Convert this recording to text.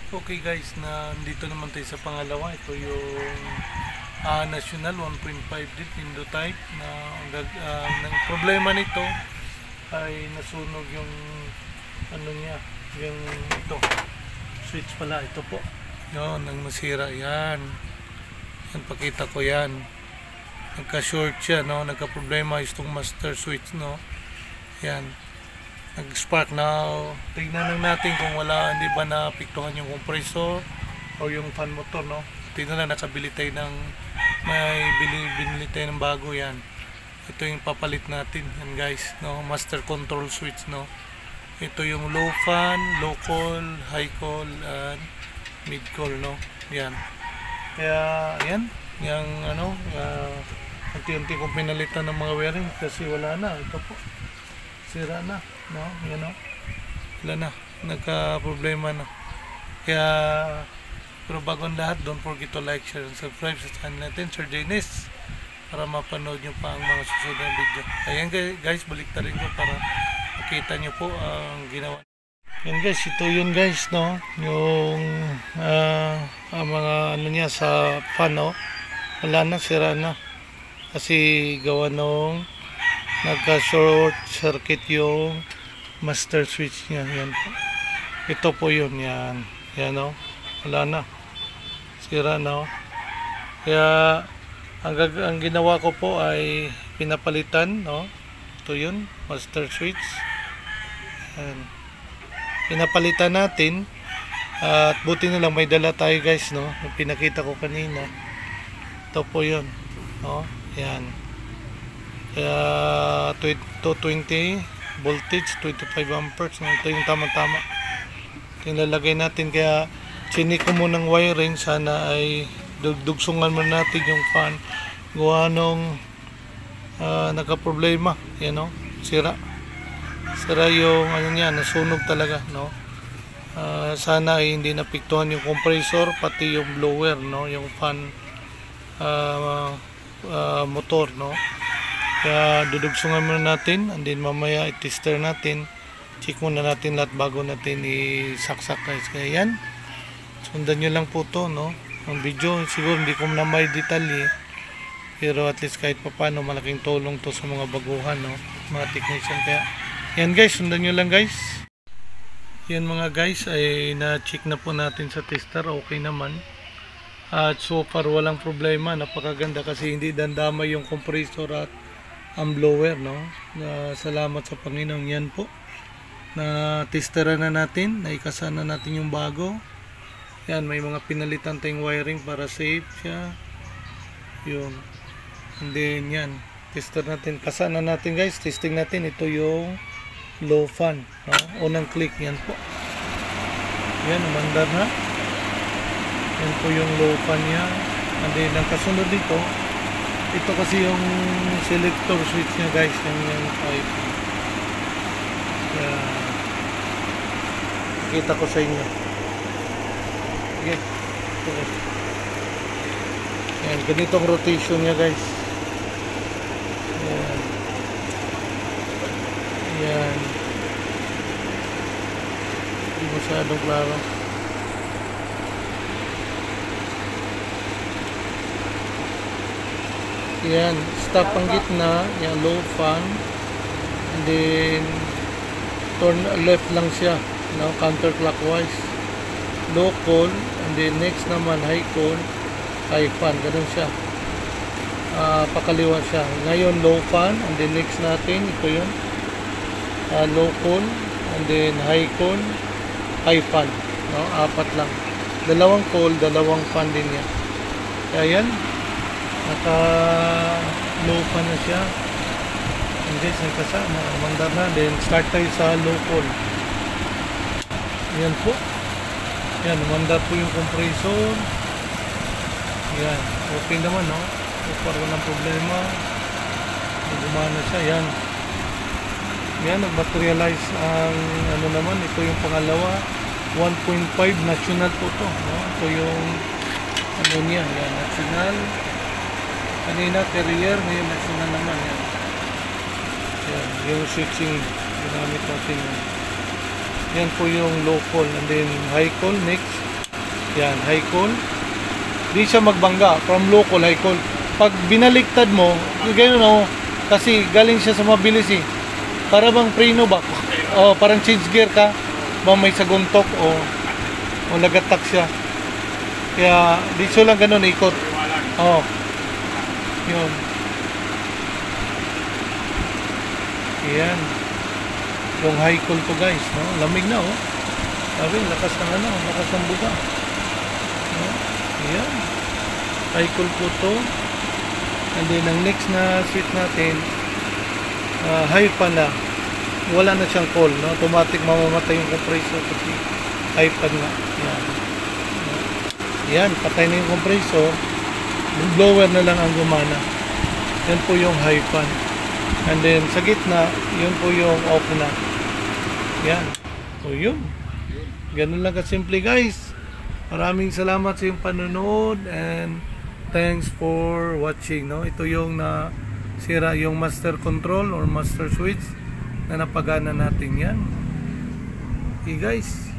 Okay guys, na dito naman tayo sa pangalawa. Ito yung National 1.5 din window type na ang problema nito ay nasunog yung ano niya, yung ito switch pala, ito po yun, ang nasira yan. Pakita ko yan, nagka short siya, no? Nagka problema itong master switch, no? Yan, nag-spark na. Tignan lang natin kung hindi ba napiktuhan yung compressor o yung fan motor, no? Tignan na, nakabili tayo ng binili tayo ng bago yan. Ito yung papalit natin yan guys, no? Master control switch, no? Ito yung low fan, low call, high call, and mid call, no? Yan. Kaya yan, yung unti-unti kong pinalitan ng mga wiring kasi wala na. Ito po, sira na, no? Yan, no? Wala na, nagka-problema na. Kaya, pero bago ang lahat, don't forget to like, share, and subscribe sa channel natin, Sir Jaynes, para mapanood nyo pa ang mga susunod na video. Ayan guys, balik na rin ko para makita nyo po ang ginawa. Yan guys, ito yun guys, no? Yung ang mga ano niya sa fan, no? Wala na, sira na. Kasi gawa nung nagka-short circuit yung master switch niya. Yan po. Ito po yun, yan. Yan, no? Wala na. Sira na, no? Kaya ang ginawa ko po ay pinapalitan, no? Ito yun, master switch. Yan. Pinapalitan natin at buti na lang may dala tayo guys, no? Yung pinakita ko kanina. Ito po yun, no? Yan. Kaya 220 voltage, 25 amperes, no? Ito yung tama-tama. Ito yung lalagay natin. Kaya chinik ko munang wiring, sana ay dugsungan mo natin yung fan. Gawa nung nagka-problema, yan, no? Sira yung ano niya, nasunog talaga, no? Sana ay hindi napiktuhan yung compressor pati yung blower, no? Yung fan motor, no? Kaya dudugsungan muna natin and then mamaya i-tester natin, check muna natin lahat bago natin isaksak guys. Kaya yan, sundan nyo lang po to, no? Ang video siguro hindi ko na may detalye, pero at least kahit papano malaking tulong to sa mga baguhan, no? Mga technician. Kaya yan guys, sundan nyo lang guys. Yan mga guys, ay na-check na po natin sa tester, okay naman. At so far walang problema, napakaganda kasi hindi dandamay yung compressor at ang blower, no? Salamat sa Panginoon. Yan po, na testeran na natin, naikasana natin yung bago. Yan, may mga pinalitan tayong wiring para safe siya. Yun. And then yan, tester natin, kasana natin guys, testing natin. Ito yung low fan, no? Unang click, yan po. Yan, umandar na. Yan po yung low fan niya. And then ang kasunod dito, ito kasi yung selector switch niya guys, yung type. Kaya kita ko sa inyo. Okay. Okay. Yan, ganitong rotation niya guys. Yan. Yan. Hindi masyadong klaro. Yan, stop ang gitna, yan, low fan, and then turn left lang siya, no? Counterclockwise, low call, and then next naman high call, high fan, ganun siya. Pakaliwa siya. Ngayon low fan, and then next natin, ito yun, low call, and then high call, high fan, no? Apat lang, dalawang call, dalawang fan din yan. Kaya yan, naka low pa na siya. And guys, nagkasama, mandar na. Then start tayo sa low call. Yan po. Yan, mandar po yung compressor. Yan, okay naman, no? So far walang problema. Gumana siya. Yan. Yan, nag-materialize ang ano naman. Ito yung pangalawa, 1.5 national po to, no? Ito yung ano niya. Yan, national. Kanina carrier, ngayon national naman. Yan. Yan, yung switching ginamit natin. Yan po yung low call, and then high call next. Yan, high coil. Di siya magbangga from low coil, high coil. Pag binaliktad mo, gano'n oh, kasi galing siya sa mabilis eh. Para bang preno ba? Oh, parang change gear ka. Ba may saguntok o lagatak siya. Kaya dito lang gano'n ikot. Oh. Yun. Yan. Yung high coil to guys, no? Lamig na oh. Sabi, lakas ng lakas ng buga. No? Yan. High coil po to. And then ang next na switch natin, high pa na. Wala na siyang coil, no? Automatic mamamatay yung compressor kasi high pa na. Yan. Yan, patay na yung compressor. Blower na lang ang gumana. Yan po yung high fan. And then sa gitna, yun po yung off na. Yan. So yun. Ganun lang kasimple guys. Maraming salamat sa iyong panonood and thanks for watching. No? Ito yung sira yung master control or master switch na napagana natin yan. Okay guys.